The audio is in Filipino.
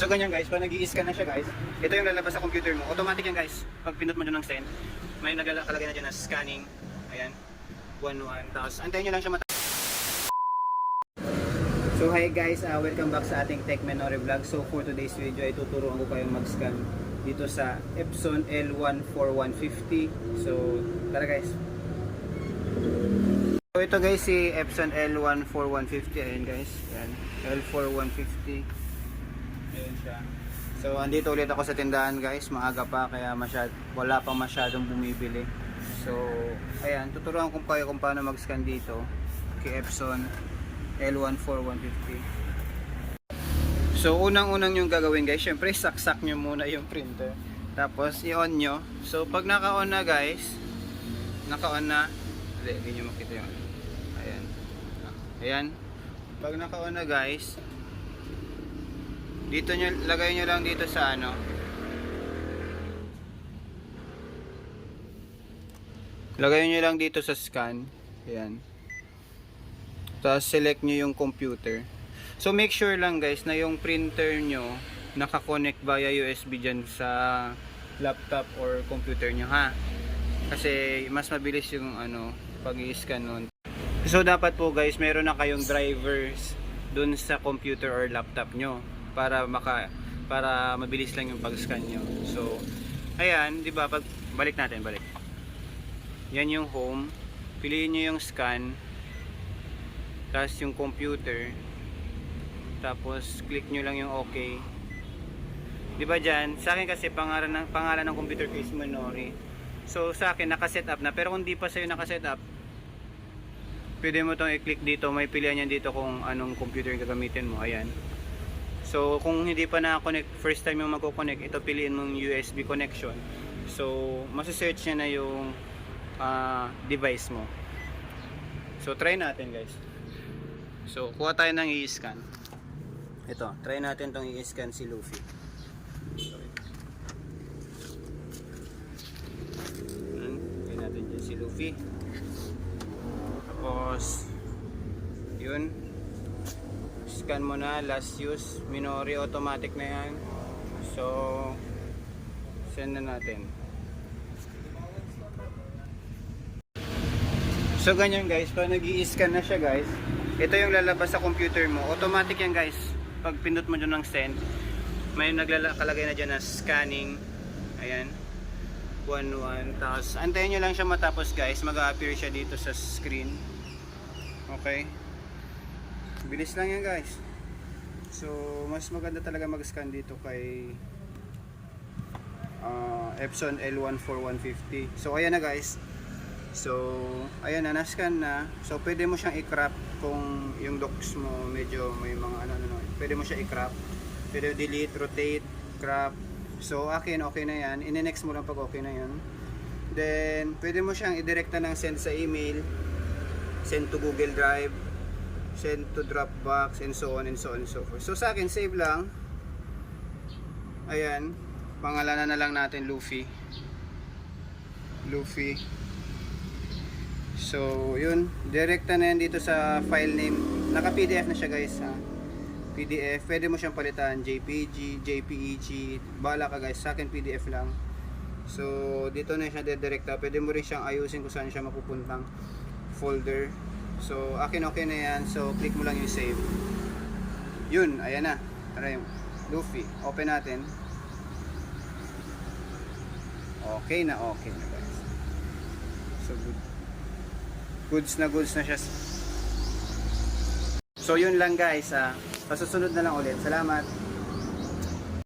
So ganyan guys, pag nag-i-scan na siya guys, ito yung lalabas sa computer mo. Automatic yan guys. Pag pinot mo dyan ng send, may nakalagay na dyan na scanning. Ayan. 1-1. Tapos antayin nyo lang siya So hi guys, welcome back sa ating Tech Menore Vlog. So for today's video ay tuturuan ko kayong mag-scan dito sa Epson L14150. So tara guys. So ito guys si Epson L14150. Ayan guys. Ayan. L4150. Ayan siya. So andito ulit ako sa tindahan guys. Maaga pa kaya wala pa masyadong bumibili. So ayan, tuturuan ko kayo kung paano mag-scan dito kay Epson L14150. So unang-unang yung gagawin guys, syempre saksak nyo muna yung printer. Tapos i-on nyo. So pag naka-on na guys, naka-on na. Hindi nyo makita yung ayan. Ayan. Pag naka-on na guys, dito nyo, lagay nyo lang dito sa ano. Lagay nyo lang dito sa scan. Ayan. Tapos select nyo yung computer. So make sure lang guys na yung printer nyo nakakonect via USB dyan sa laptop or computer nyo ha. Kasi mas mabilis yung ano pag i-scan nun. So dapat po guys meron na kayong drivers dun sa computer or laptop nyo para mabilis lang yung pag-scan nyo. So ayan, 'di ba? Balik natin. Yan yung home. Piliin nyo yung scan. Tapos yung computer. Tapos click nyo lang yung OK. Di ba dyan? Sa akin kasi pangalan ng computer ko is Menore. So sa akin naka-set up na. Pero kung di pa sa'yo naka-set up, pwede mo itong i-click dito. May pilihan yan dito kung anong computer yung gagamitin mo. Ayan. So kung hindi pa na-connect, first time yung magko-connect, ito piliin mong USB connection. So masa-search niya na yung device mo. So try natin guys. So kuha tayo ng i-scan. Ito, try natin tong i-scan si Luffy. Try natin dyan si Luffy. Tapos yun, scan mo na, last use, Menore, automatic na yan. So send na natin. So ganyan guys, pag nag-i-scan na siya guys, ito yung lalabas sa computer mo. Automatic yan guys. Pag pindot mo dyan ng send, may nakalagay na dyan na scanning. Ayan. 1-1. Tapos antayin nyo lang siya matapos guys. Mag-a-appear siya dito sa screen. Okay. Bilis lang yan guys. So mas maganda talaga mag-scan dito kay Epson L14150. So ayan na guys. So ayan na, na-scan na. So pwede mo siyang i-crop kung yung docs mo medyo may mga ano. Pwede mo siya i-crop. Pwede delete, rotate, crop. So akin okay na yan. I-next mo lang pag okay na yan. Then pwede mo siyang i-directa ng send sa email, send to Google Drive, send to Dropbox, and so on and so on and so forth. So sa akin save lang. Ayan, pangalanan na lang natin Luffy. So yun, direkta na yan dito sa file name. Naka PDF na siya guys ha. PDF, pwede mo siyang palitan JPG, JPEG, bahala ka guys. Sa akin PDF lang. So dito na siya direkta. Pwede mo rin siyang ayusin kung saan siya mapupuntang folder. So akin okay na yan. So click mo lang yung save. Yun, ayan na. Tara yung Luffy, open natin. Okay na guys. So goods na siya. So yun lang guys, sa susunod na lang ulit. Salamat.